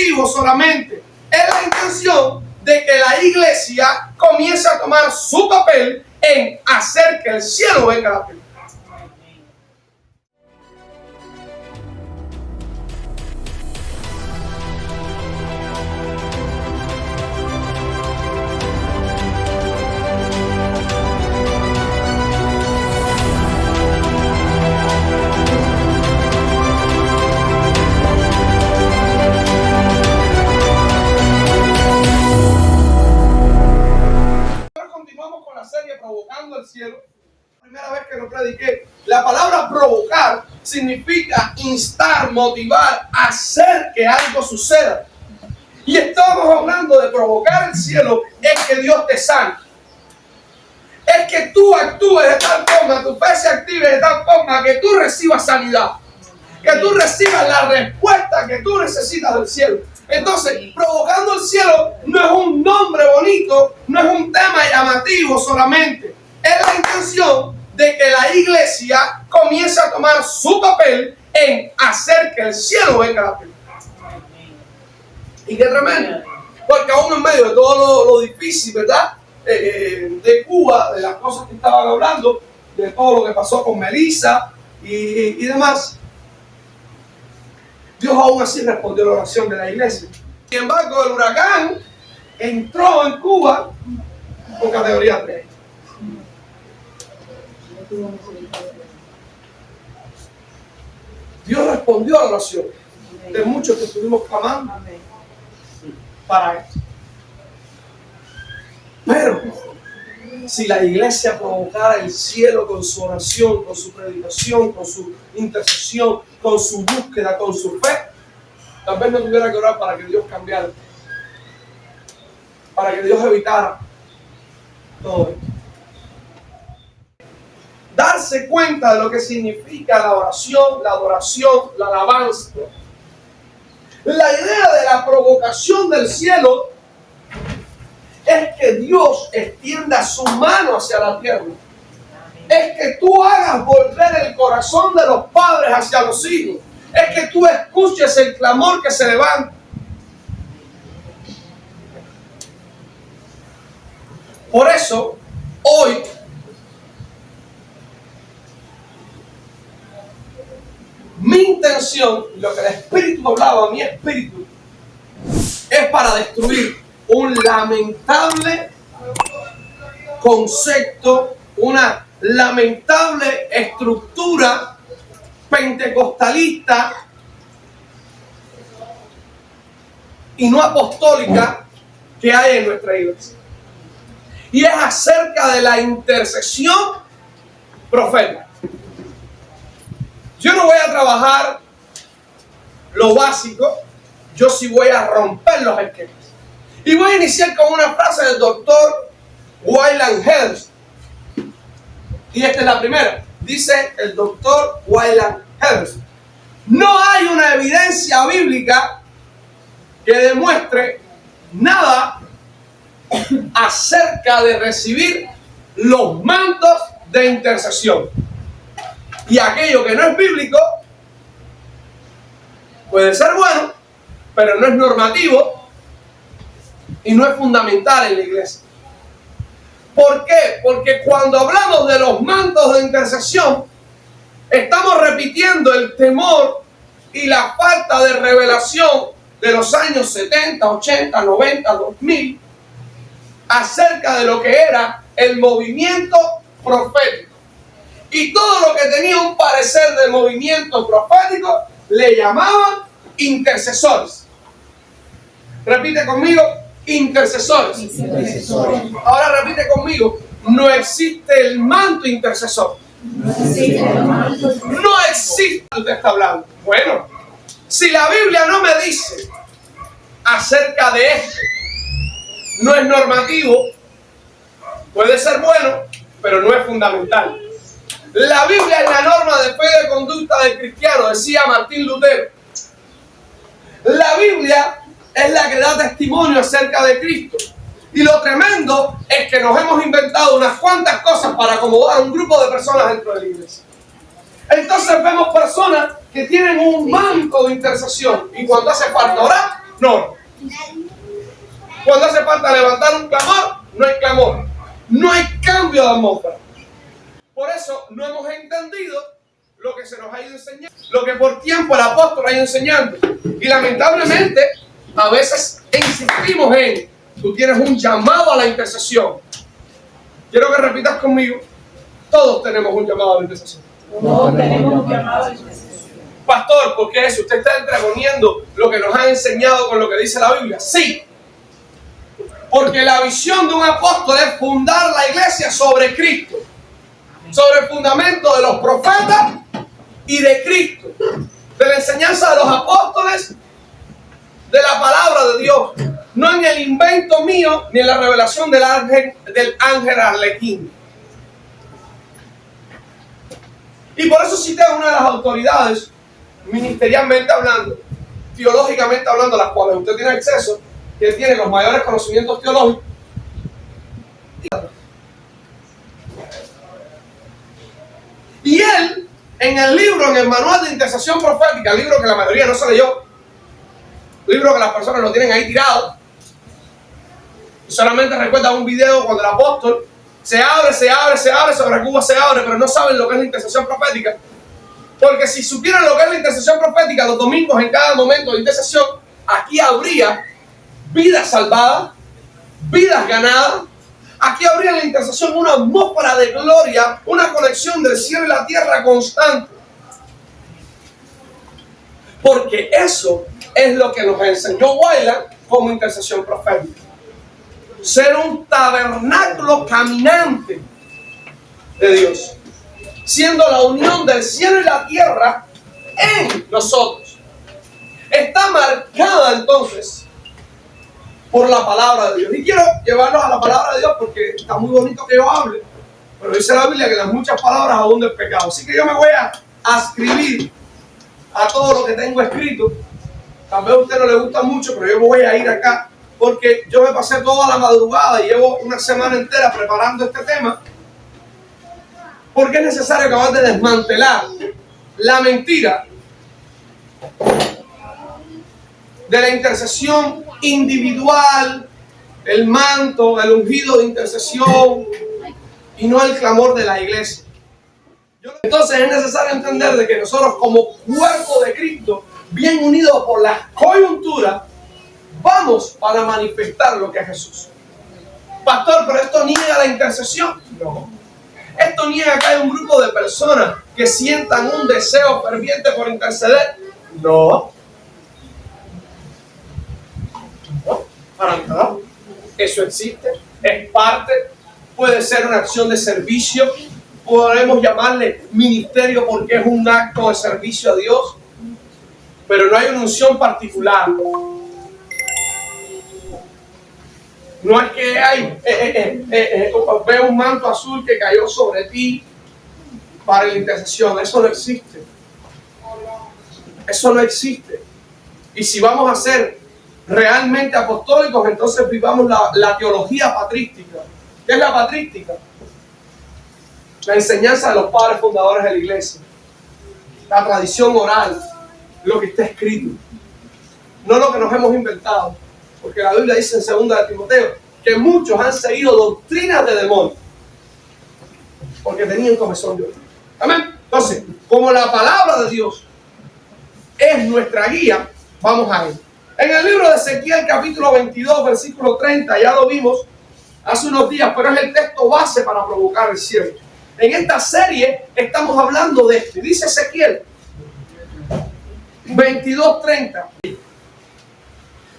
llamativo solamente. Es la intención de que la iglesia comience a tomar su papel en hacer que el cielo venga a la tierra. Provocando el cielo. La primera vez que lo prediqué, la palabra provocar significa instar, motivar, hacer que algo suceda. Y estamos hablando de provocar el cielo, es que Dios te sane. Es que tú actúes de tal forma, tu fe se active de tal forma que tú recibas sanidad. Que tú recibas la respuesta que tú necesitas del cielo. Entonces, provocando el cielo no es un nombre bonito, no es un tema llamativo solamente. Es la intención de que la iglesia comience a tomar su papel en hacer que el cielo venga a la tierra. Y qué tremendo. Porque aún en medio de todo lo difícil, ¿verdad? De Cuba, de las cosas que estaban hablando, de todo lo que pasó con Melissa y demás, Dios aún así respondió la oración de la iglesia. Sin embargo, el huracán entró en Cuba con categoría 3. Dios respondió a la oración de muchos que estuvimos clamando para esto. Pero si la iglesia provocara el cielo con su oración, con su predicación, con su intercesión, con su búsqueda, con su fe, tal vez no tuviera que orar para que Dios cambiara, para que Dios evitara todo esto. Darse cuenta de lo que significa la oración, la adoración, la alabanza. La idea de la provocación del cielo es que Dios extienda su mano hacia la tierra. Es que tú hagas volver el corazón de los padres hacia los hijos. Es que tú escuches el clamor que se levanta. Por eso, hoy, mi intención, lo que el Espíritu hablaba a mi espíritu, es para destruir un lamentable concepto, una lamentable estructura pentecostalista y no apostólica que hay en nuestra iglesia. Y es acerca de la intercesión profética. Yo no voy a trabajar lo básico, yo sí voy a romper los esquemas. Y voy a iniciar con una frase del doctor Wyland Helms. Y esta es la primera. Dice el doctor Wyland Helms: no hay una evidencia bíblica que demuestre nada acerca de recibir los mantos de intercesión. Y aquello que no es bíblico puede ser bueno, pero no es normativo y no es fundamental en la iglesia. ¿Por qué? Porque cuando hablamos de los mantos de intercesión, estamos repitiendo el temor y la falta de revelación de los años 70, 80, 90, 2000 acerca de lo que era el movimiento profético. Y todo lo que tenía un parecer del movimiento profético le llamaban intercesores. Repite conmigo: intercesores. Ahora repite conmigo: no existe el manto intercesor. No existe. Usted está hablando. Bueno, si la Biblia no me dice acerca de esto, no es normativo, puede ser bueno, pero no es fundamental. La Biblia es la norma de fe de conducta del cristiano, decía Martín Lutero. La Biblia es la que da testimonio acerca de Cristo. Y lo tremendo es que nos hemos inventado unas cuantas cosas para acomodar a un grupo de personas dentro de la iglesia. Entonces vemos personas que tienen un manto de intercesión y cuando hace falta orar, No. Cuando hace falta levantar un clamor, no hay clamor. No hay cambio de atmósfera. Por eso no hemos entendido lo que se nos ha ido enseñando, lo que por tiempo el apóstol ha ido enseñando. Y lamentablemente, a veces insistimos en, tú tienes un llamado a la intercesión. Quiero que repitas conmigo, todos tenemos un llamado a la intercesión. Todos tenemos un llamado a la intercesión. Pastor, ¿por qué eso? ¿Usted está entregoniendo lo que nos ha enseñado con lo que dice la Biblia? Sí. Porque la visión de un apóstol es fundar la iglesia sobre Cristo, sobre el fundamento de los profetas y de Cristo, de la enseñanza de los apóstoles, de la palabra de Dios, no en el invento mío ni en la revelación del ángel Arlequín. Y por eso cité a una de las autoridades, ministerialmente hablando, teológicamente hablando, a las cuales usted tiene acceso, que tiene los mayores conocimientos teológicos. Y él, en el libro, en el manual de intercesión profética, el libro que la mayoría no se leyó, libro que las personas lo tienen ahí tirado, y solamente recuerdan un video cuando el apóstol se abre, sobre Cuba se abre, pero no saben lo que es la intercesión profética. Porque si supieran lo que es la intercesión profética, los domingos en cada momento de intercesión, aquí habría vidas salvadas, vidas ganadas. Aquí habría en la intercesión una atmósfera de gloria, una conexión del cielo y la tierra constante. Porque eso es lo que nos enseñó Wayland como intercesión profética. Ser un tabernáculo caminante de Dios, siendo la unión del cielo y la tierra en nosotros. Está marcada entonces por la palabra de Dios. Y quiero llevarlos a la palabra de Dios porque está muy bonito que yo hable, pero dice la Biblia que las muchas palabras abunden el pecado. Así que yo me voy a ascribir a todo lo que tengo escrito. Tal vez a usted no le gusta mucho, pero yo me voy a ir acá porque yo me pasé toda la madrugada y llevo una semana entera preparando este tema, porque es necesario acabar de desmantelar la mentira de la intercesión individual, el manto, el ungido de intercesión y no el clamor de la iglesia. Entonces es necesario entender de que nosotros como cuerpo de Cristo, bien unidos por la coyuntura, vamos para manifestar lo que es Jesús. Pastor, pero esto niega la intercesión. No. Esto niega que hay un grupo de personas que sientan un deseo ferviente por interceder. No. No, para nada. Eso existe, es parte, puede ser una acción de servicio, podemos llamarle ministerio porque es un acto de servicio a Dios, pero no hay una unción particular. No es que hay, ve un manto azul que cayó sobre ti para la intercesión. Eso no existe. Eso no existe. Y si vamos a ser realmente apostólicos, entonces vivamos la teología patrística. ¿Qué es la patrística? La enseñanza de los padres fundadores de la iglesia. La tradición oral. Lo que está escrito. No lo que nos hemos inventado. Porque la Biblia dice en 2 de Timoteo que muchos han seguido doctrinas de demonios porque tenían comezón de oído. Amén. Entonces, como la palabra de Dios es nuestra guía, vamos a ir. En el libro de Ezequiel, capítulo 22, versículo 30, ya lo vimos hace unos días, pero es el texto base para provocar el cielo. En esta serie estamos hablando de esto. Dice Ezequiel 22:30.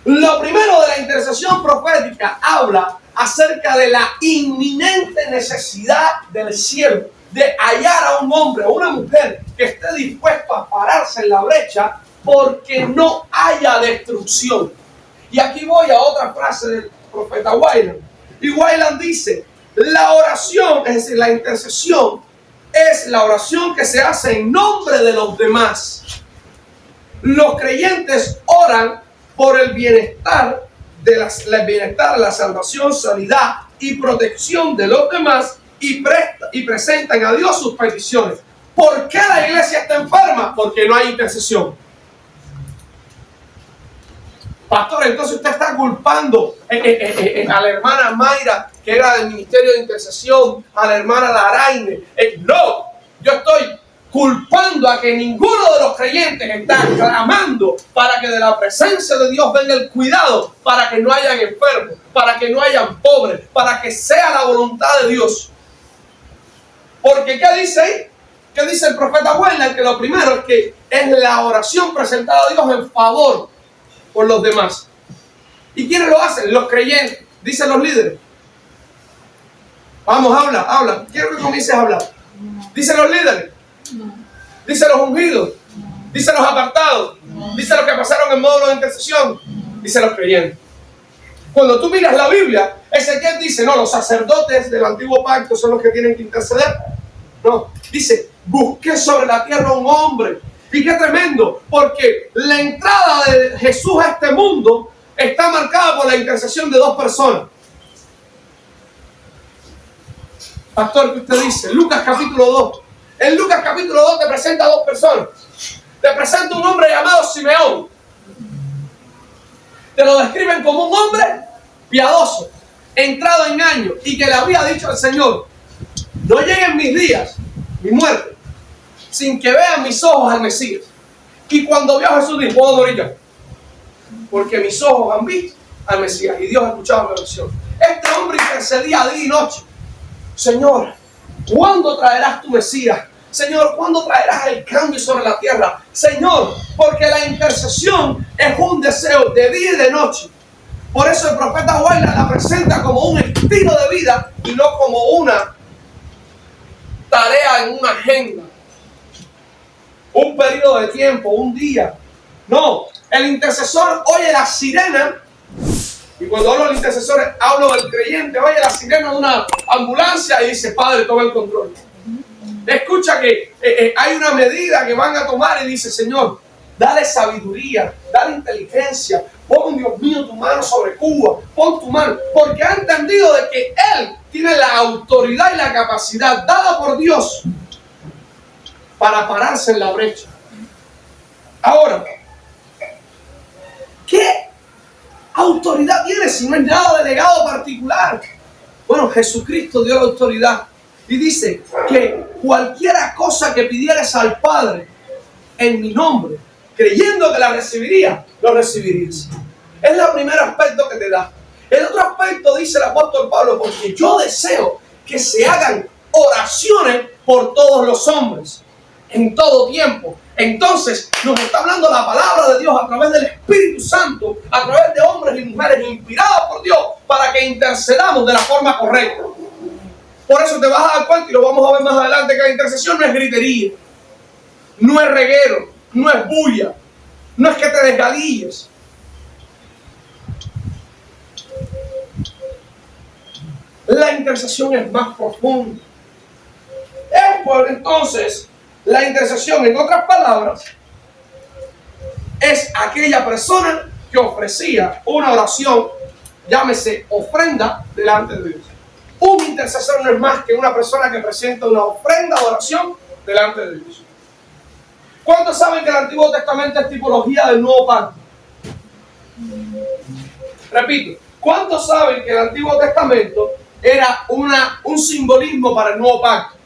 Lo primero de la intercesión profética habla acerca de la inminente necesidad del cielo de hallar a un hombre o una mujer que esté dispuesto a pararse en la brecha porque no haya destrucción. Y aquí voy a otra frase del profeta Wayland. Y Wayland dice, la oración, es decir, la intercesión, es la oración que se hace en nombre de los demás. Los creyentes oran por el bienestar la salvación, sanidad y protección de los demás y presentan a Dios sus peticiones. ¿Por qué la iglesia está enferma? Porque no hay intercesión. Pastor, entonces usted está culpando a la hermana Mayra, que era del Ministerio de Intercesión, a la hermana Laraine. No, yo estoy culpando a que ninguno de los creyentes está clamando para que de la presencia de Dios venga el cuidado, para que no hayan enfermos, para que no hayan pobres, para que sea la voluntad de Dios. Porque ¿qué dice ahí? ¿Qué dice el profeta Weyland? Que lo primero es que es la oración presentada a Dios en favor por los demás. ¿Y quiénes lo hacen? Los creyentes, dicen los líderes. Vamos, habla. Quiero que comiences a hablar. Dicen los líderes. Dicen los ungidos. Dicen los apartados. Dicen los que pasaron el módulo de intercesión. Dicen los creyentes. Cuando tú miras la Biblia, Ezequiel dice, no, los sacerdotes del antiguo pacto son los que tienen que interceder. No, dice, busqué sobre la tierra un hombre. Y qué tremendo, porque la entrada de Jesús a este mundo está marcada por la intercesión de dos personas. Pastor, ¿qué usted dice? Lucas capítulo 2. En Lucas capítulo 2 te presenta a dos personas. Te presenta un hombre llamado Simeón. Te lo describen como un hombre piadoso, entrado en años, y que le había dicho al Señor, no lleguen mis días, mi muerte, sin que vean mis ojos al Mesías. Y cuando vio a Jesús dijo, puedo morir ya, porque mis ojos han visto al Mesías y Dios ha escuchado mi oración. Este hombre intercedía día y noche. Señor, ¿cuándo traerás tu Mesías? Señor, ¿cuándo traerás el cambio sobre la tierra? Señor, porque la intercesión es un deseo de día y de noche. Por eso el profeta Weyland la presenta como un estilo de vida y no como una tarea en una agenda, un periodo de tiempo, un día. No, el intercesor oye la sirena, y cuando hablo del intercesor hablo del creyente, oye la sirena de una ambulancia y dice, Padre, toma el control. Escucha que hay una medida que van a tomar y dice, Señor, dale sabiduría, dale inteligencia, pon, Dios mío, tu mano sobre Cuba, pon tu mano, porque ha entendido de que Él tiene la autoridad y la capacidad dada por Dios para pararse en la brecha. Ahora, ¿qué autoridad tiene si no es nada delegado particular? Bueno, Jesucristo dio la autoridad y dice que cualquiera cosa que pidieres al Padre en mi nombre, creyendo que la recibiría, lo recibirías. Es el primer aspecto que te da. El otro aspecto, dice el apóstol Pablo, porque yo deseo que se hagan oraciones por todos los hombres, en todo tiempo. Entonces, nos está hablando la palabra de Dios a través del Espíritu Santo, a través de hombres y mujeres inspirados por Dios, para que intercedamos de la forma correcta. Por eso te vas a dar cuenta, y lo vamos a ver más adelante, que la intercesión no es gritería, no es reguero, no es bulla, no es que te desgalilles. La intercesión es más profunda. Es por entonces, la intercesión, en otras palabras, es aquella persona que ofrecía una oración, llámese ofrenda, delante de Dios. Un intercesor no es más que una persona que presenta una ofrenda de oración delante de Dios. ¿Cuántos saben que el Antiguo Testamento es tipología del Nuevo Pacto? Repito, ¿cuántos saben que el Antiguo Testamento era un simbolismo para el Nuevo Pacto?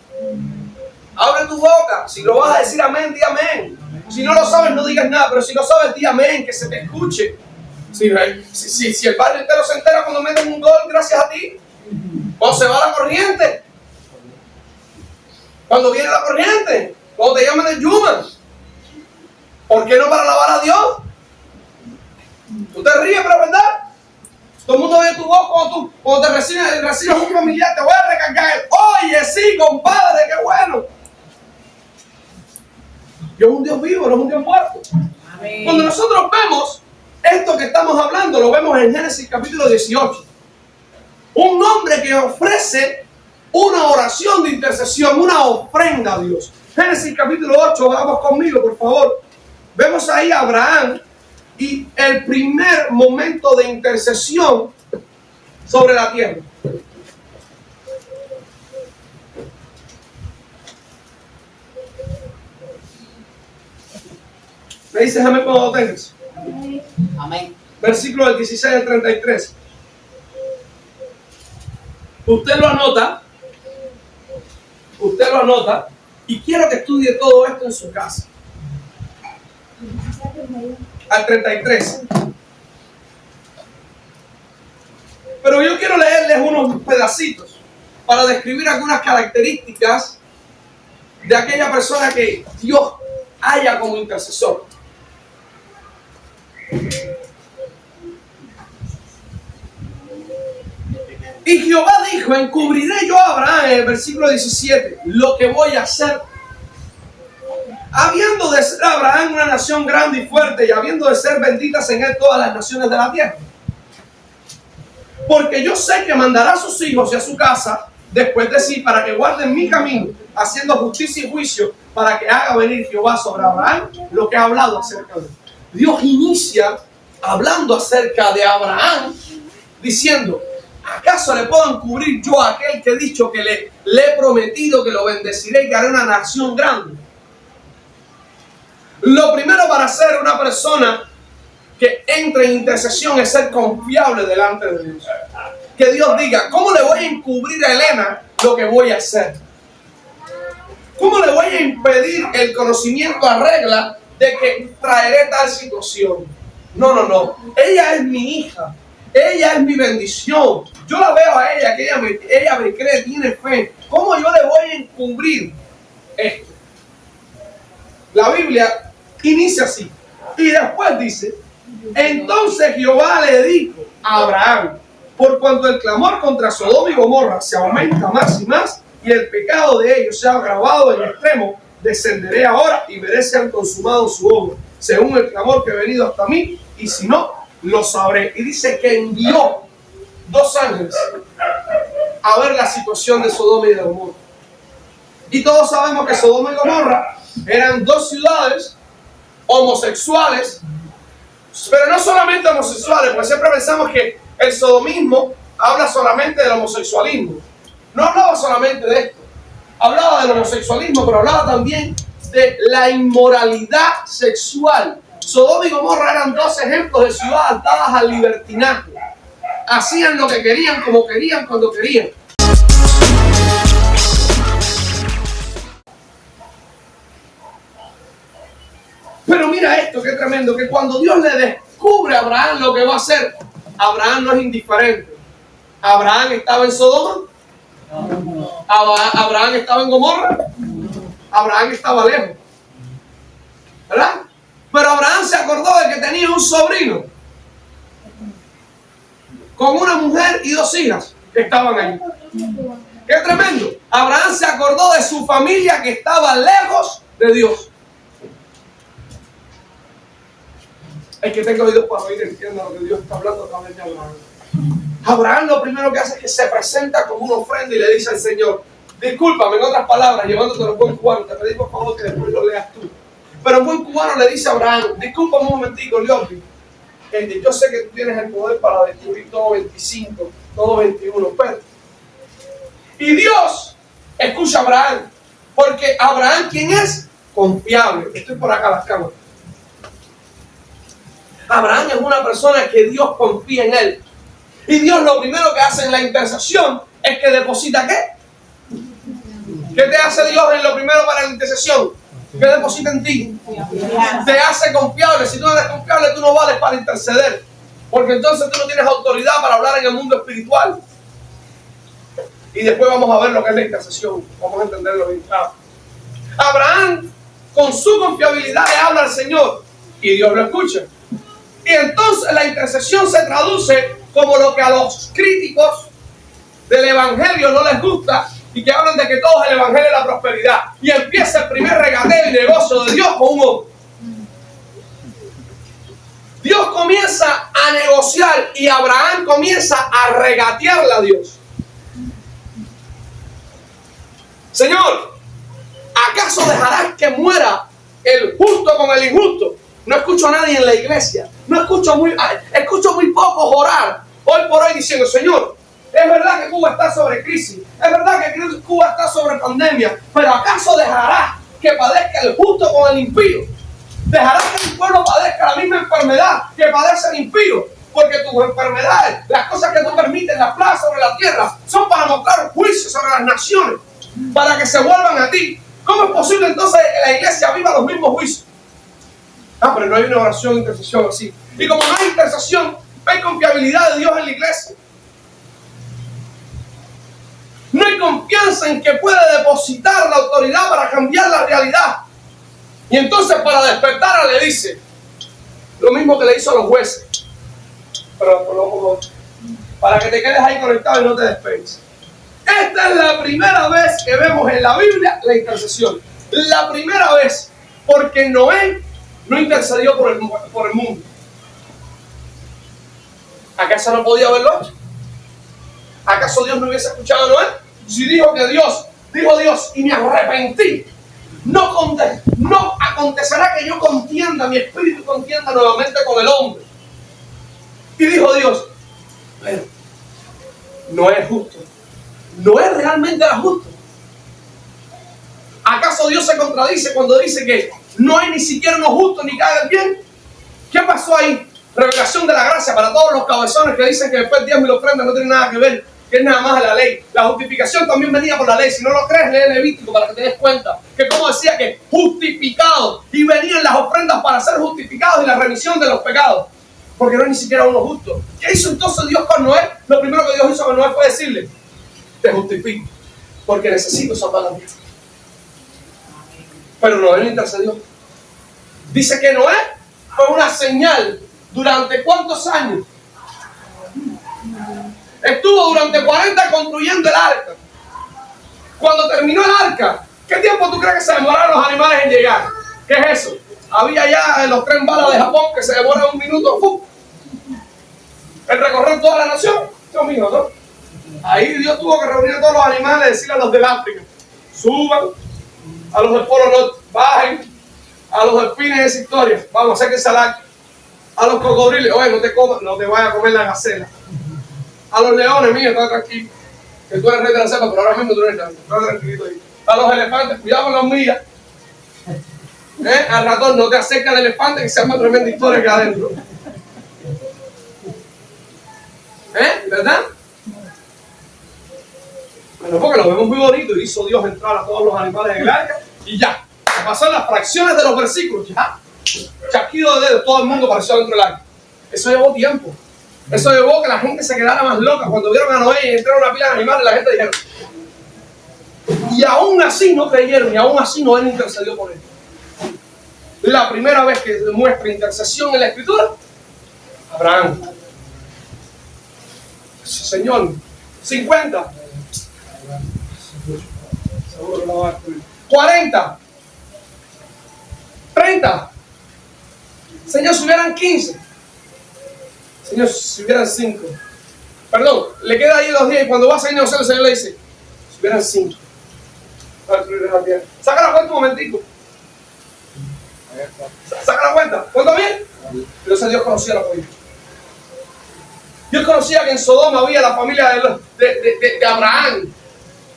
Abre tu boca, si lo vas a decir amén, di amén. Si no lo sabes, no digas nada, pero si lo sabes, di amén, que se te escuche. Si el barrio entero se entera cuando meten un gol, gracias a ti. Cuando se va la corriente, cuando viene la corriente, cuando te llaman el Yuma. ¿Por qué no para alabar a Dios? Tú te ríes, pero es verdad. Todo el mundo ve tu voz cuando te recibes un familiar, te voy a recargar. Oye, sí, compadre, qué bueno. Dios es un Dios vivo, no es un Dios muerto. Amén. Cuando nosotros vemos esto que estamos hablando, lo vemos en Génesis capítulo 18. Un hombre que ofrece una oración de intercesión, una ofrenda a Dios. Génesis capítulo 8, vamos conmigo, por favor. Vemos ahí a Abraham y el primer momento de intercesión sobre la tierra. ¿Me dices amén cuando lo tengas? Amén. versículo del 16 al 33. Usted lo anota y quiero que estudie todo esto en su casa. Al 33. Pero yo quiero leerles unos pedacitos para describir algunas características de aquella persona que Dios haya como intercesor. Y Jehová dijo: encubriré yo a Abraham, en el versículo 17, lo que voy a hacer. Habiendo de ser Abraham una nación grande y fuerte, y habiendo de ser benditas en él todas las naciones de la tierra. Porque yo sé que mandará a sus hijos y a su casa después de sí, para que guarden mi camino, haciendo justicia y juicio, para que haga venir Jehová sobre Abraham lo que ha hablado acerca de él. Dios inicia hablando acerca de Abraham, diciendo: ¿acaso le puedo encubrir yo a aquel que he dicho que le he prometido que lo bendeciré y que haré una nación grande? Lo primero para ser una persona que entre en intercesión es ser confiable delante de Dios. Que Dios diga: ¿cómo le voy a encubrir a Elena lo que voy a hacer? ¿Cómo le voy a impedir el conocimiento a regla de que traeré tal situación? No. Ella es mi hija. Ella es mi bendición. Yo la veo a ella, que ella me cree, tiene fe. ¿Cómo yo le voy a encubrir esto? La Biblia inicia así. Y después dice: entonces Jehová le dijo a Abraham: por cuanto el clamor contra Sodoma y Gomorra se aumenta más y más, y el pecado de ellos se ha agravado en extremo, descenderé ahora y veré si han consumado su obra, según el clamor que ha venido hasta mí, y si no, lo sabré. Y dice que envió 2 ángeles a ver la situación de Sodoma y de Gomorra. Y todos sabemos que Sodoma y Gomorra eran 2 ciudades homosexuales, pero no solamente homosexuales, porque siempre pensamos que el sodomismo habla solamente del homosexualismo. No hablaba solamente de esto, hablaba del homosexualismo, pero hablaba también de la inmoralidad sexual. Sodoma y Gomorra eran 2 ejemplos de ciudades atadas al libertinaje. Hacían lo que querían, como querían, cuando querían. Pero mira esto, qué tremendo, que cuando Dios le descubre a Abraham lo que va a hacer, Abraham no es indiferente. Abraham estaba en Sodoma, Abraham estaba en Gomorra, Abraham estaba lejos, ¿verdad? Pero Abraham se acordó de que tenía un sobrino con una mujer y 2 hijas que estaban allí. ¡Qué tremendo! Abraham se acordó de su familia que estaba lejos de Dios. El que tenga oídos para oír entienda lo que Dios está hablando a través de Abraham. Abraham lo primero que hace es que se presenta como una ofrenda y le dice al Señor: discúlpame, en otras palabras, llevándote a buen cubano, te pedí por favor que después lo leas tú. Pero en buen cubano le dice a Abraham: discúlpame un momentico, Leopi. Yo sé que tú tienes el poder para descubrir todo 25, todo 21, pero... Y Dios escucha a Abraham, porque Abraham, ¿quién es? Confiable. Estoy por acá las cámaras. Abraham es una persona que Dios confía en él. Y Dios lo primero que hace en la intercesión es que deposita ¿qué? ¿Qué te hace Dios en lo primero para la intercesión? ¿Qué deposita en ti? Te hace confiable. Si tú no eres confiable, tú no vales para interceder. Porque entonces tú no tienes autoridad para hablar en el mundo espiritual. Y después vamos a ver lo que es la intercesión. Vamos a entenderlo bien claro. Abraham, con su confiabilidad, le habla al Señor. Y Dios lo escucha. Y entonces la intercesión se traduce como lo que a los críticos del evangelio no les gusta y que hablan de que todo es el evangelio de la prosperidad. Y empieza el primer regateo y negocio de Dios con un hombre. Dios comienza a negociar y Abraham comienza a regatearle a Dios. Señor, ¿acaso dejarás que muera el justo con el injusto? No escucho a nadie en la iglesia. Escucho muy pocos orar hoy por hoy diciendo: Señor, es verdad que Cuba está sobre crisis, es verdad que Cuba está sobre pandemia, pero ¿acaso dejarás que padezca el justo con el impío? ¿Dejarás que el pueblo padezca la misma enfermedad que padece el impío? porque tus enfermedades, las cosas que tú permites, las plagas sobre la tierra, son para mostrar juicio sobre las naciones, para que se vuelvan a ti. ¿Cómo es posible entonces que la iglesia viva los mismos juicios? Pero no hay una oración de intercesión así. Y como no hay intercesión, no hay confiabilidad de Dios en la iglesia. No hay confianza en que puede depositar la autoridad para cambiar la realidad. Y entonces para despertarla le dice lo mismo que le hizo a los jueces. Pero para que te quedes ahí conectado y no te despegues. Esta es la primera vez que vemos en la Biblia la intercesión. La primera vez, porque Noé no intercedió por el mundo. ¿Acaso no podía haberlo hecho? ¿Acaso Dios no hubiese escuchado a Noé? Si dijo Dios, y me arrepentí. No acontecerá que yo contienda, mi espíritu contienda nuevamente con el hombre. Y dijo Dios, pero no es justo. No es realmente justo. ¿Acaso Dios se contradice cuando dice que no hay ni siquiera uno justo ni cae el bien? ¿Qué pasó ahí? Revelación de la gracia para todos los cabezones que dicen que después diezmo y la ofrenda no tiene nada que ver, que es nada más la ley. La justificación también venía por la ley. Si no lo crees, lee Levítico para que te des cuenta que como decía que justificados, y venían las ofrendas para ser justificados y la remisión de los pecados, porque no hay ni siquiera uno justo. ¿Qué hizo entonces Dios con Noé? Lo primero que Dios hizo con Noé fue decirle, te justifico, porque necesito salvar la vida. Pero Noé no intercedió. Dice que Noé fue una señal. ¿Durante cuántos años? Estuvo durante 40 construyendo el arca. Cuando terminó el arca, ¿qué tiempo tú crees que se demoraron los animales en llegar? ¿Qué es eso? Había ya los tren balas de Japón que se demoran un minuto. ¡Pum! El recorrer toda la nación. Dios mío, ¿no? Ahí Dios tuvo que reunir a todos los animales y decirle a los del África, suban, a los del Polo Norte, bajen, a los delfines de esa historia, vamos, sáquense al arca. A los cocodrilos, oye, no te vayas a comer la gacela. A los leones, mío, está tranquilo. Que tú eres rey de la selva, pero ahora mismo tú eres rey. Está tranquilito ahí. A los elefantes, cuidado con las hormigas. Al ratón, no te acerques al elefante que se arma tremenda historia acá adentro. ¿Verdad? Bueno, porque lo vemos muy bonito. Hizo Dios entrar a todos los animales en el arca y ya. Pasó las fracciones de los versículos, ya. Chasquido de dedos, todo el mundo apareció dentro del arca. Eso llevó tiempo. Eso llevó que la gente se quedara más loca. Cuando vieron a Noé y entraron una pila de animales, la gente dijeron. Y aún así no creyeron, y aún así Noé no intercedió por él. La primera vez que demuestra intercesión en la Escritura, Abraham. Señor, 50. 40. 30. Señor, si hubieran 15. Señor, si hubieran 5. Perdón, le queda ahí 2 días y cuando va a salir el Señor le dice, si hubieran 5. Saca la cuenta un momentico. Saca la cuenta. ¿Cuánto bien? Entonces Dios conocía la familia. Dios conocía que en Sodoma había la familia de Abraham.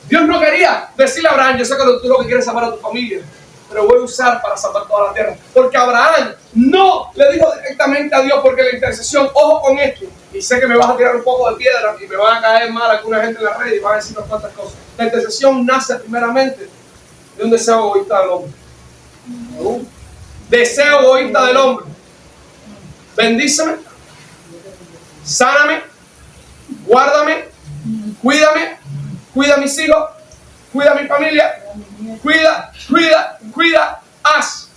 Dios no quería decirle a Abraham, yo sé que tú lo que quieres salvar a tu familia, pero voy a usar para salvar toda la tierra. Porque Abraham no le dijo directamente a Dios, porque la intercesión, ojo con esto, y sé que me vas a tirar un poco de piedra y me van a caer mal alguna gente en la red y van a decir unas cuantas cosas. La intercesión nace primeramente de un deseo egoísta del hombre. Deseo egoísta del hombre. Bendíceme, sáname, guárdame, cuídame, cuida a mis hijos, cuida a mi familia, cuida, haz.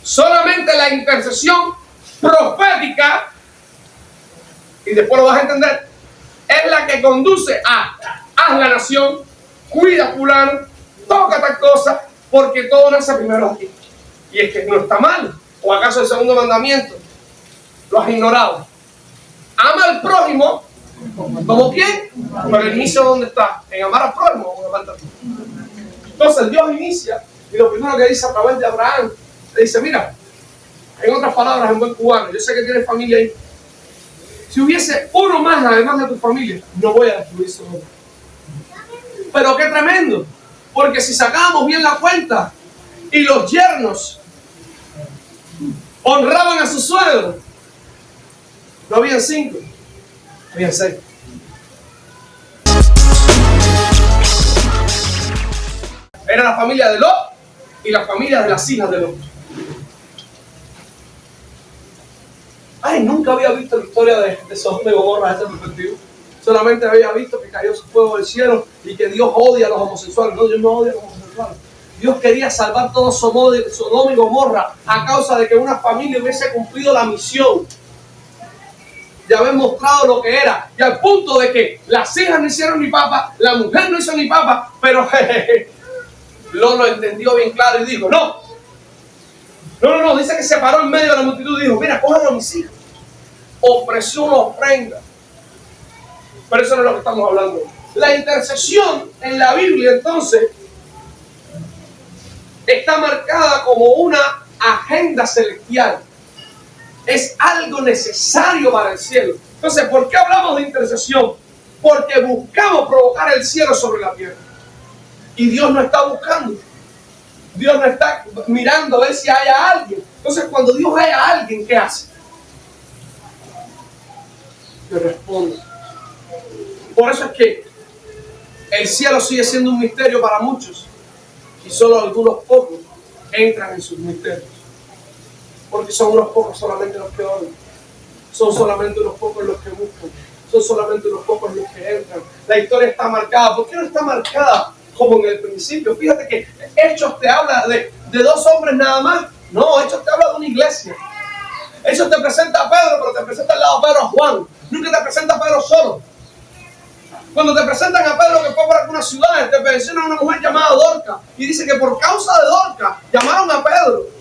Solamente la intercesión profética, y después lo vas a entender, es la que conduce a haz la nación, cuida a fulano, toca tal cosa, porque todo nace primero aquí. Y es que no está mal. ¿O acaso el segundo mandamiento lo has ignorado? Ama al prójimo como quién, pero el inicio ¿dónde está? ¿En amar al prójimo o en amar a ti? Entonces Dios inicia y lo primero que dice a través de Abraham, le dice, mira, en otras palabras, en buen cubano, yo sé que tienes familia ahí. Si hubiese uno más además de tu familia, no voy a destruir Sodoma. Pero qué tremendo, porque si sacábamos bien la cuenta y los yernos honraban a su suegro, no habían 5. Fíjense. Era la familia de Lot y la familia de las hijas de Lot. Ay, nunca había visto la historia de Sodoma y Gomorra desde ese perspectiva. Solamente había visto que cayó su fuego del cielo y que Dios odia a los homosexuales. No, Dios no odia a los homosexuales. Dios quería salvar todo Sodoma y Gomorra a causa de que una familia hubiese cumplido la misión de haber mostrado lo que era. Y al punto de que las hijas no hicieron ni papa, la mujer no hizo ni papa, pero Lot lo entendió bien claro y dijo, no, dice que se paró en medio de la multitud y dijo, mira, cójanlo a mis hijas. Ofreció una ofrenda. Pero eso no es lo que estamos hablando. La intercesión en la Biblia, entonces, está marcada como una agenda celestial. Es algo necesario para el cielo. Entonces, ¿por qué hablamos de intercesión? Porque buscamos provocar el cielo sobre la tierra. Y Dios no está buscando. Dios no está mirando a ver si hay a alguien. Entonces, cuando Dios ve a alguien, ¿qué hace? Le responde. Por eso es que el cielo sigue siendo un misterio para muchos. Y solo algunos pocos entran en sus misterios. Porque son unos pocos solamente los que oran. Son solamente unos pocos los que buscan. Son solamente unos pocos los que entran. La historia está marcada. ¿Por qué no está marcada como en el principio? Fíjate que Hechos te habla de dos hombres nada más. No, Hechos te habla de una iglesia. Hechos te presenta a Pedro, pero te presenta al lado de Pedro a Juan. Nunca te presenta a Pedro solo. Cuando te presentan a Pedro que fue por algunas ciudades, te mencionan a una mujer llamada Dorca. Y dice que por causa de Dorca llamaron a Pedro.